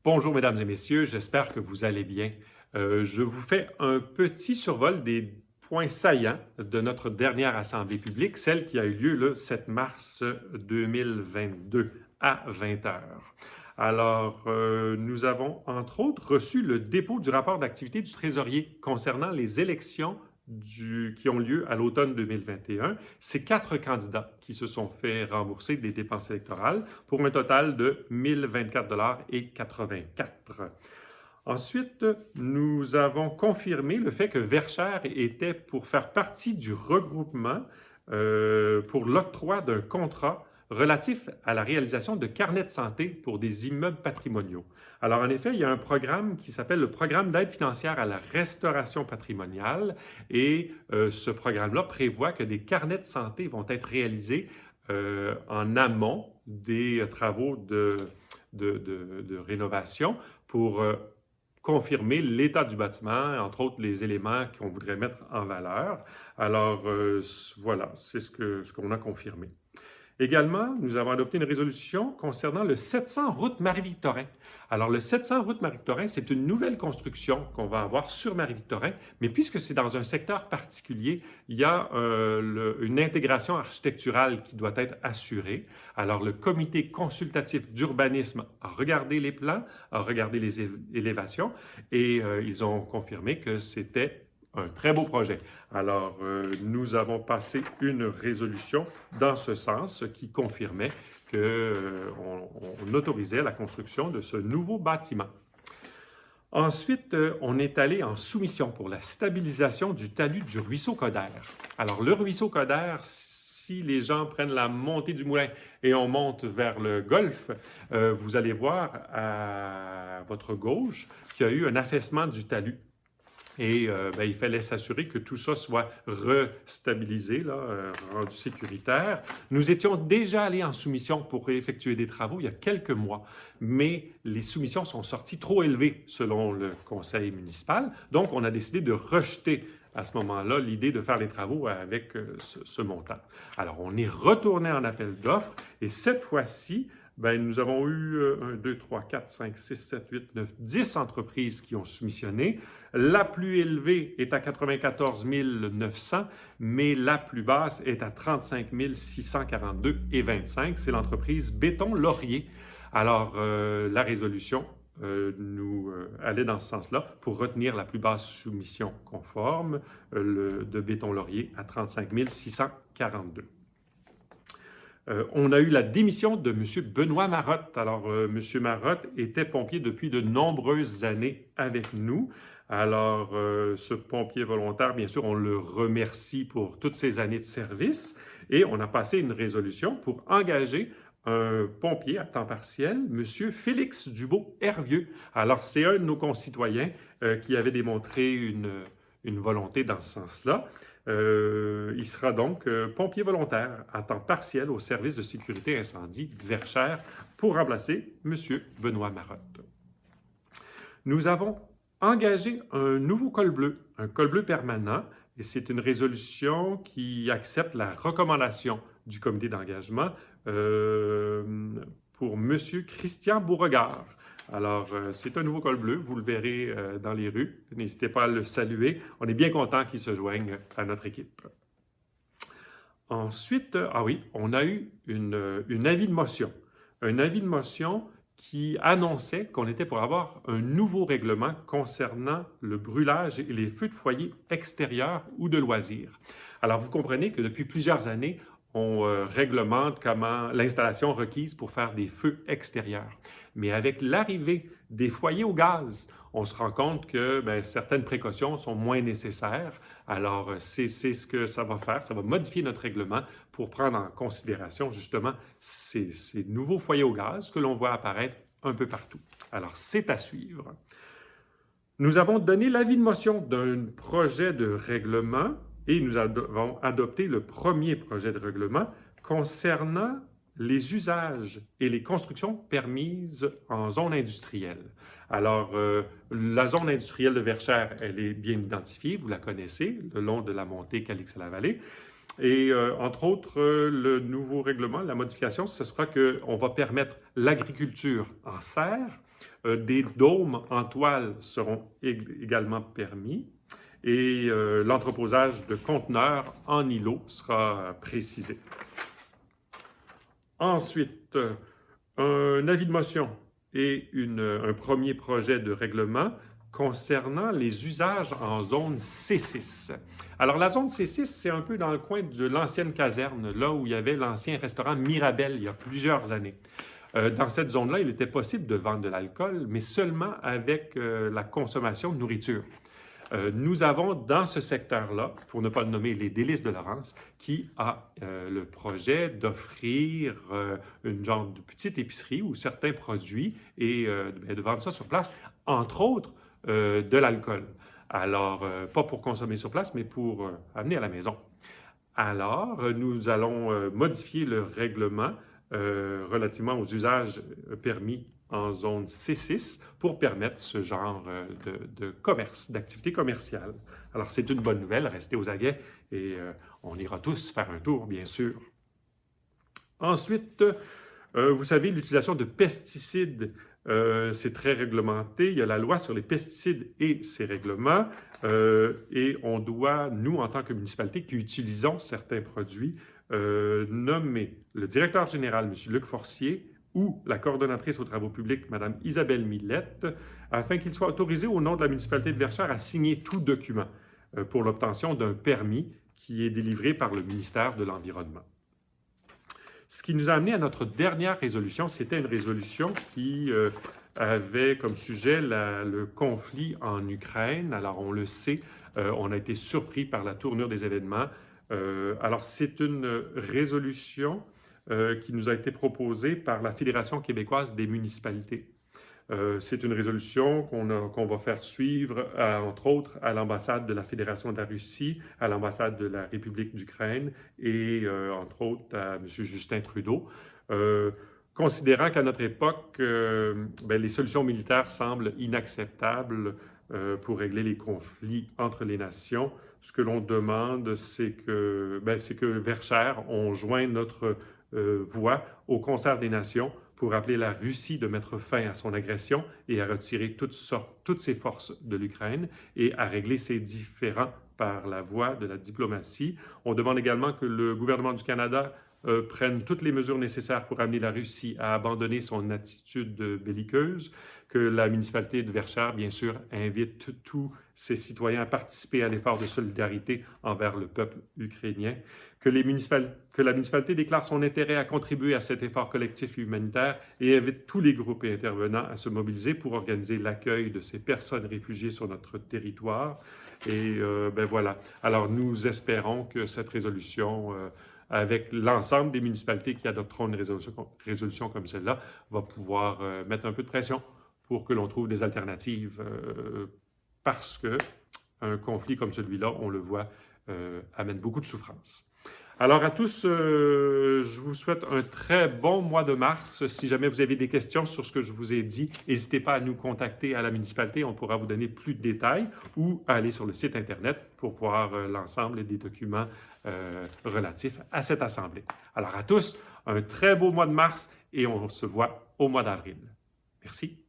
Bonjour mesdames et messieurs, j'espère que vous allez bien. Je vous fais un petit survol des points saillants de notre dernière assemblée publique, celle qui a eu lieu le 7 mars 2022 à 20 heures. Alors, nous avons entre autres reçu le dépôt du rapport d'activité du trésorier concernant les élections qui ont lieu à l'automne 2021. C'est 4 candidats qui se sont fait rembourser des dépenses électorales pour un total de 1 024,84 $. Ensuite, nous avons confirmé le fait que Verchères était pour faire partie du regroupement pour l'octroi d'un contrat relatif à la réalisation de carnets de santé pour des immeubles patrimoniaux. Alors, en effet, il y a un programme qui s'appelle le Programme d'aide financière à la restauration patrimoniale et ce programme-là prévoit que des carnets de santé vont être réalisés en amont des travaux de rénovation pour confirmer l'état du bâtiment, entre autres les éléments qu'on voudrait mettre en valeur. Alors, voilà, c'est ce qu'on a confirmé. Également, nous avons adopté une résolution concernant le 700 route Marie-Victorin. Alors, le 700 route Marie-Victorin, c'est une nouvelle construction qu'on va avoir sur Marie-Victorin, mais puisque c'est dans un secteur particulier, il y a une intégration architecturale qui doit être assurée. Alors, le comité consultatif d'urbanisme a regardé les plans, a regardé les élévations et ils ont confirmé que c'était un très beau projet. Alors, nous avons passé une résolution dans ce sens qui confirmait qu'on autorisait la construction de ce nouveau bâtiment. Ensuite, on est allé en soumission pour la stabilisation du talus du ruisseau Coderre. Alors, le ruisseau Coderre, si les gens prennent la montée du moulin et on monte vers le golfe, vous allez voir à votre gauche qu'il y a eu un affaissement du talus. Et il fallait s'assurer que tout ça soit restabilisé, rendu sécuritaire. Nous étions déjà allés en soumission pour effectuer des travaux il y a quelques mois, mais les soumissions sont sorties trop élevées selon le conseil municipal. Donc, on a décidé de rejeter à ce moment-là l'idée de faire les travaux avec ce montant. Alors, on est retourné en appel d'offres et cette fois-ci, nous avons eu 1, 2, 3, 4, 5, 6, 7, 8, 9, 10 entreprises qui ont soumissionné. La plus élevée est à 94 900, mais la plus basse est à 35 642,25. C'est l'entreprise Béton Laurier. Alors, la résolution nous allait dans ce sens-là pour retenir la plus basse soumission conforme de Béton Laurier à 35 642. On a eu la démission de M. Benoît Marotte. Alors, M. Marotte était pompier depuis de nombreuses années avec nous. Alors, ce pompier volontaire, bien sûr, on le remercie pour toutes ces années de service et on a passé une résolution pour engager un pompier à temps partiel, M. Félix Dubois-Hervieux. Alors, c'est un de nos concitoyens qui avait démontré une volonté dans ce sens-là. Il sera donc pompier volontaire à temps partiel au service de sécurité incendie de Verchères pour remplacer M. Benoît Marotte. Nous avons engagé un nouveau col bleu, un col bleu permanent, et c'est une résolution qui accepte la recommandation du comité d'engagement pour M. Christian Beauregard. Alors, c'est un nouveau col bleu, vous le verrez dans les rues. N'hésitez pas à le saluer. On est bien content qu'il se joigne à notre équipe. Ensuite, on a eu une avis de motion. Un avis de motion qui annonçait qu'on était pour avoir un nouveau règlement concernant le brûlage et les feux de foyer extérieurs ou de loisirs. Alors, vous comprenez que depuis plusieurs années, on réglemente comment l'installation requise pour faire des feux extérieurs. Mais avec l'arrivée des foyers au gaz, on se rend compte que certaines précautions sont moins nécessaires. Alors, c'est ce que ça va faire. Ça va modifier notre règlement pour prendre en considération justement ces nouveaux foyers au gaz que l'on voit apparaître un peu partout. Alors, c'est à suivre. Nous avons donné l'avis de motion d'un projet de règlement et nous avons adopté le premier projet de règlement concernant les usages et les constructions permises en zone industrielle. Alors, la zone industrielle de Verchères, elle est bien identifiée, vous la connaissez, le long de la montée Calix-la-Vallée. Et entre autres, le nouveau règlement, la modification, ce sera qu'on va permettre l'agriculture en serre, Des dômes en toile seront également permis et l'entreposage de conteneurs en îlot sera précisé. Ensuite, un avis de motion et un premier projet de règlement concernant les usages en zone C6. Alors, la zone C6, c'est un peu dans le coin de l'ancienne caserne, là où il y avait l'ancien restaurant Mirabelle il y a plusieurs années. Dans cette zone-là, il était possible de vendre de l'alcool, mais seulement avec la consommation de nourriture. Nous avons dans ce secteur-là, pour ne pas le nommer les Délices de Laurence, qui a le projet d'offrir une genre de petite épicerie ou certains produits et de vendre ça sur place, entre autres de l'alcool. Alors, pas pour consommer sur place, mais pour amener à la maison. Alors, nous allons modifier le règlement relativement aux usages permis en zone C6 pour permettre ce genre de commerce, d'activité commerciale. Alors, c'est une bonne nouvelle, restez aux aguets et on ira tous faire un tour, bien sûr. Ensuite, vous savez, l'utilisation de pesticides, c'est très réglementé. Il y a la loi sur les pesticides et ses règlements. Et on doit, nous, en tant que municipalité qui utilisons certains produits, nommer le directeur général, M. Luc Forcier, ou la coordonnatrice aux travaux publics, Mme Isabelle Millette, afin qu'il soit autorisé au nom de la municipalité de Verchères à signer tout document pour l'obtention d'un permis qui est délivré par le ministère de l'Environnement. Ce qui nous a amené à notre dernière résolution, c'était une résolution qui avait comme sujet le conflit en Ukraine. Alors, on le sait, on a été surpris par la tournure des événements. Alors, c'est une résolution qui nous a été proposée par la Fédération québécoise des municipalités. C'est une résolution qu'on va faire suivre, entre autres, à l'ambassade de la Fédération de la Russie, à l'ambassade de la République d'Ukraine et, entre autres, à M. Justin Trudeau. Considérant qu'à notre époque, les solutions militaires semblent inacceptables pour régler les conflits entre les nations, ce que l'on demande, c'est que Verchères, on joint notre voix au concert des nations pour appeler la Russie de mettre fin à son agression et à retirer toutes ses forces de l'Ukraine et à régler ses différends par la voie de la diplomatie. On demande également que le gouvernement du Canada prenne toutes les mesures nécessaires pour amener la Russie à abandonner son attitude belliqueuse, que la municipalité de Verchères, bien sûr, invite tous ses citoyens à participer à l'effort de solidarité envers le peuple ukrainien, que la municipalité déclare son intérêt à contribuer à cet effort collectif humanitaire et invite tous les groupes et intervenants à se mobiliser pour organiser l'accueil de ces personnes réfugiées sur notre territoire. Et voilà. Alors, nous espérons que cette résolution, avec l'ensemble des municipalités qui adopteront une résolution comme celle-là, va pouvoir mettre un peu de pression pour que l'on trouve des alternatives parce qu'un conflit comme celui-là, on le voit, amène beaucoup de souffrance. Alors à tous, je vous souhaite un très bon mois de mars. Si jamais vous avez des questions sur ce que je vous ai dit, n'hésitez pas à nous contacter à la municipalité, on pourra vous donner plus de détails ou à aller sur le site Internet pour voir l'ensemble des documents relatifs à cette assemblée. Alors à tous, un très beau mois de mars et on se voit au mois d'avril. Merci.